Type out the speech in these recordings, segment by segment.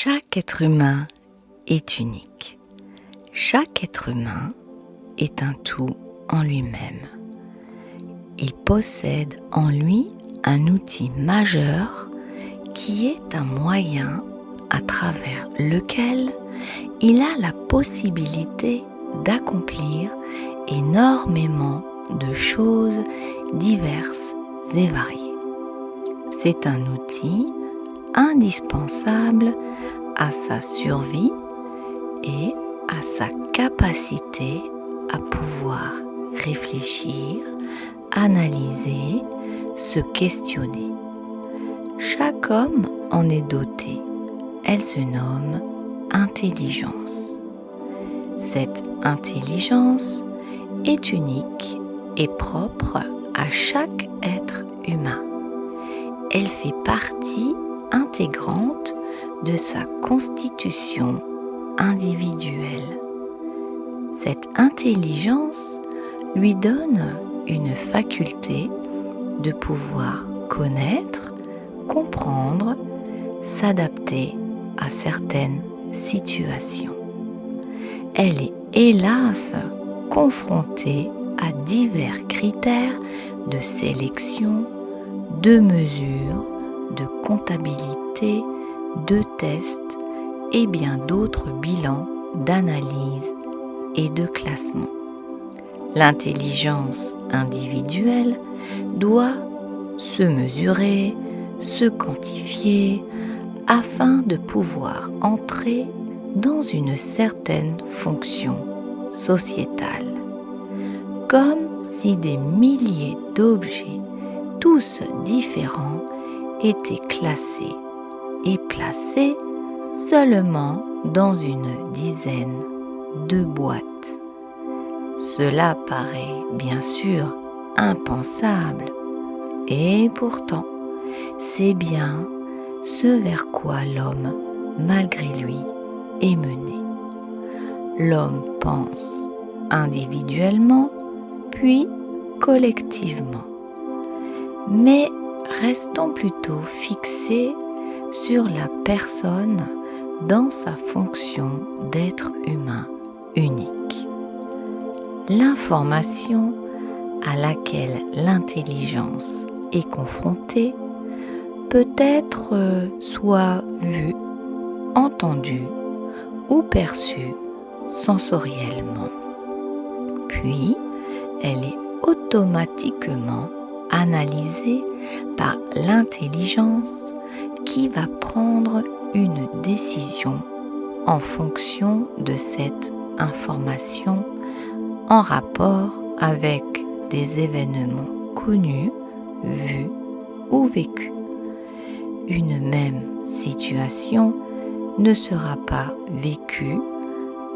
Chaque être humain est unique. Chaque être humain est un tout en lui-même. Il possède en lui un outil majeur qui est un moyen à travers lequel il a la possibilité d'accomplir énormément de choses diverses et variées. C'est un outil indispensable à sa survie et à sa capacité à pouvoir réfléchir, analyser, se questionner. Chaque homme en est doté. Elle se nomme intelligence. Cette intelligence est unique et propre à chaque être humain. Elle fait partie intégrante de sa constitution individuelle. Cette intelligence lui donne une faculté de pouvoir connaître, comprendre, s'adapter à certaines situations. Elle est hélas confrontée à divers critères de sélection, de mesure, de comptabilité, de tests et bien d'autres bilans d'analyse et de classement. L'intelligence individuelle doit se mesurer, se quantifier afin de pouvoir entrer dans une certaine fonction sociétale. Comme si des milliers d'objets, tous différents, étaient classés et placés seulement dans une dizaine de boîtes. Cela paraît bien sûr impensable, et pourtant, c'est bien ce vers quoi l'homme, malgré lui, est mené. L'homme pense individuellement, puis collectivement. Mais restons plutôt fixés sur la personne dans sa fonction d'être humain unique. L'information à laquelle l'intelligence est confrontée peut être soit vue, entendue ou perçue sensoriellement. Puis, elle est automatiquement analysée par l'intelligence qui va prendre une décision en fonction de cette information en rapport avec des événements connus, vus ou vécus. Une même situation ne sera pas vécue,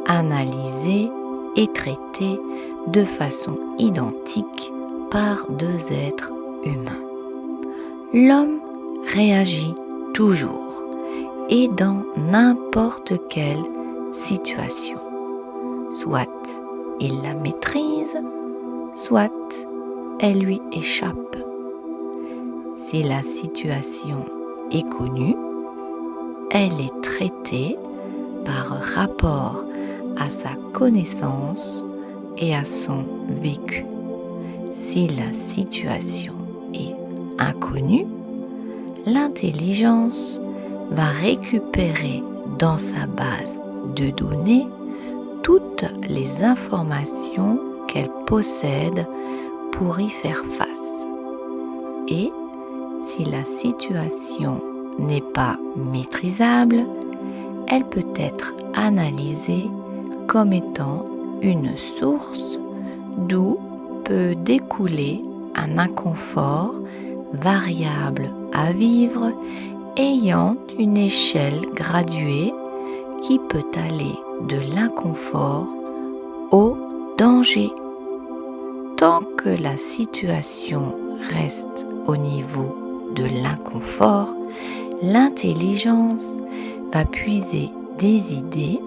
analysée et traitée de façon identique par deux êtres humains. L'homme réagit toujours et dans n'importe quelle situation. Soit il la maîtrise, soit elle lui échappe. Si la situation est connue, elle est traitée par rapport à sa connaissance et à son vécu. Si la situation est inconnue, l'intelligence va récupérer dans sa base de données toutes les informations qu'elle possède pour y faire face. Et si la situation n'est pas maîtrisable, elle peut être analysée comme étant une source d'où peut découler un inconfort variable à vivre ayant une échelle graduée qui peut aller de l'inconfort au danger. Tant que la situation reste au niveau de l'inconfort, l'intelligence va puiser des idées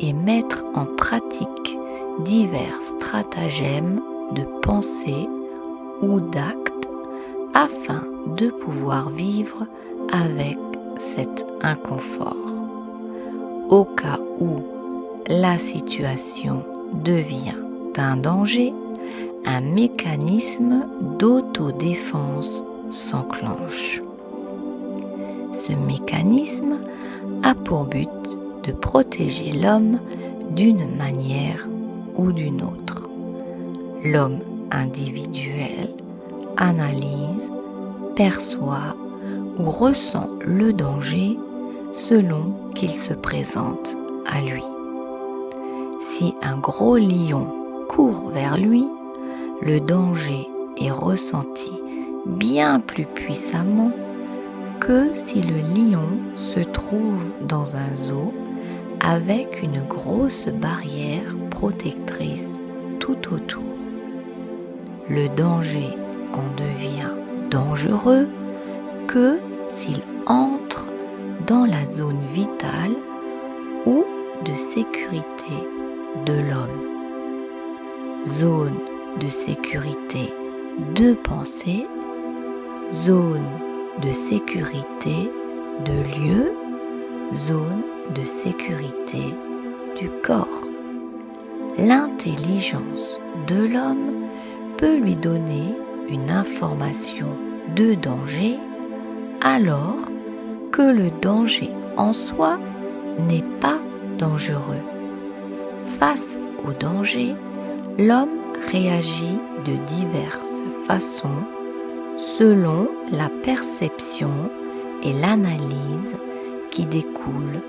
et mettre en pratique divers stratagèmes de pensée ou d'actes afin de pouvoir vivre avec cet inconfort. Au cas où la situation devient un danger, un mécanisme d'autodéfense s'enclenche. Ce mécanisme a pour but de protéger l'homme d'une manière ou d'une autre. L'homme individuel analyse, perçoit ou ressent le danger selon qu'il se présente à lui. Si un gros lion court vers lui, le danger est ressenti bien plus puissamment que si le lion se trouve dans un zoo avec une grosse barrière protectrice tout autour. Le danger en devient dangereux que s'il entre dans la zone vitale ou de sécurité de l'homme. Zone de sécurité de pensée, zone de sécurité de lieu, zone de sécurité du corps. L'intelligence de l'homme peut lui donner une information de danger alors que le danger en soi n'est pas dangereux. Face au danger, l'homme réagit de diverses façons selon la perception et l'analyse qui découlent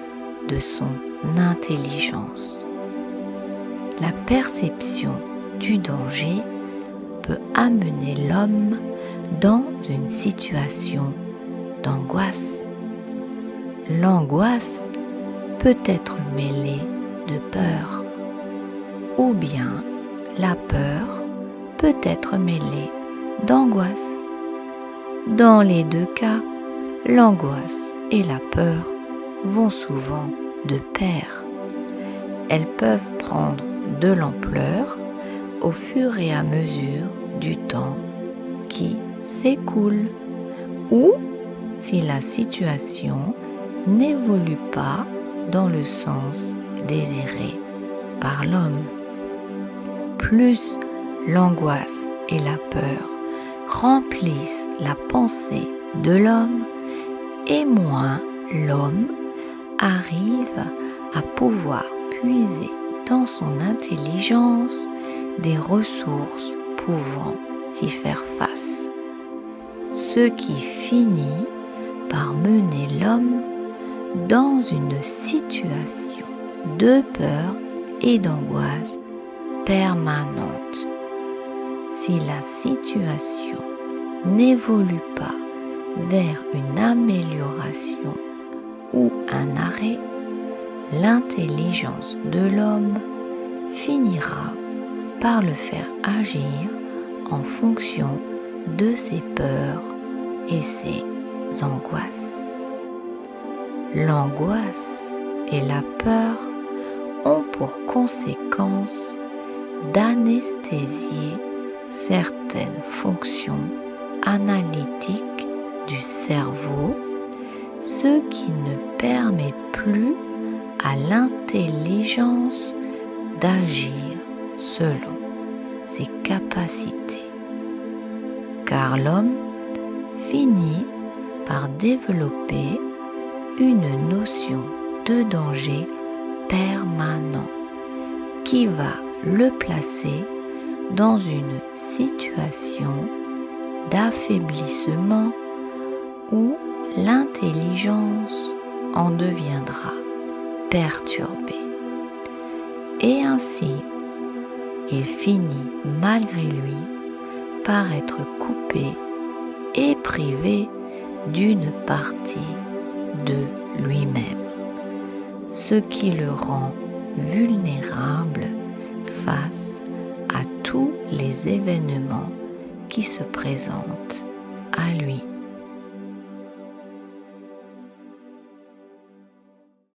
de son intelligence. La perception du danger peut amener l'homme dans une situation d'angoisse. L'angoisse peut être mêlée de peur, ou bien la peur peut être mêlée d'angoisse. Dans les deux cas, l'angoisse et la peur vont souvent de pair. Elles peuvent prendre de l'ampleur au fur et à mesure du temps qui s'écoule ou si la situation n'évolue pas dans le sens désiré par l'homme. Plus l'angoisse et la peur remplissent la pensée de l'homme et moins l'homme arrive à pouvoir puiser dans son intelligence des ressources pouvant y faire face. Ce qui finit par mener l'homme dans une situation de peur et d'angoisse permanente. Si la situation n'évolue pas vers une amélioration ou un arrêt, l'intelligence de l'homme finira par le faire agir en fonction de ses peurs et ses angoisses. L'angoisse et la peur ont pour conséquence d'anesthésier certaines fonctions analytiques du cerveau, ce qui ne permet plus à l'intelligence d'agir selon ses capacités. Car l'homme finit par développer une notion de danger permanent qui va le placer dans une situation d'affaiblissement où l'intelligence en deviendra perturbée. Et ainsi, il finit malgré lui par être coupé et privé d'une partie de lui-même, ce qui le rend vulnérable face à tous les événements qui se présentent à lui.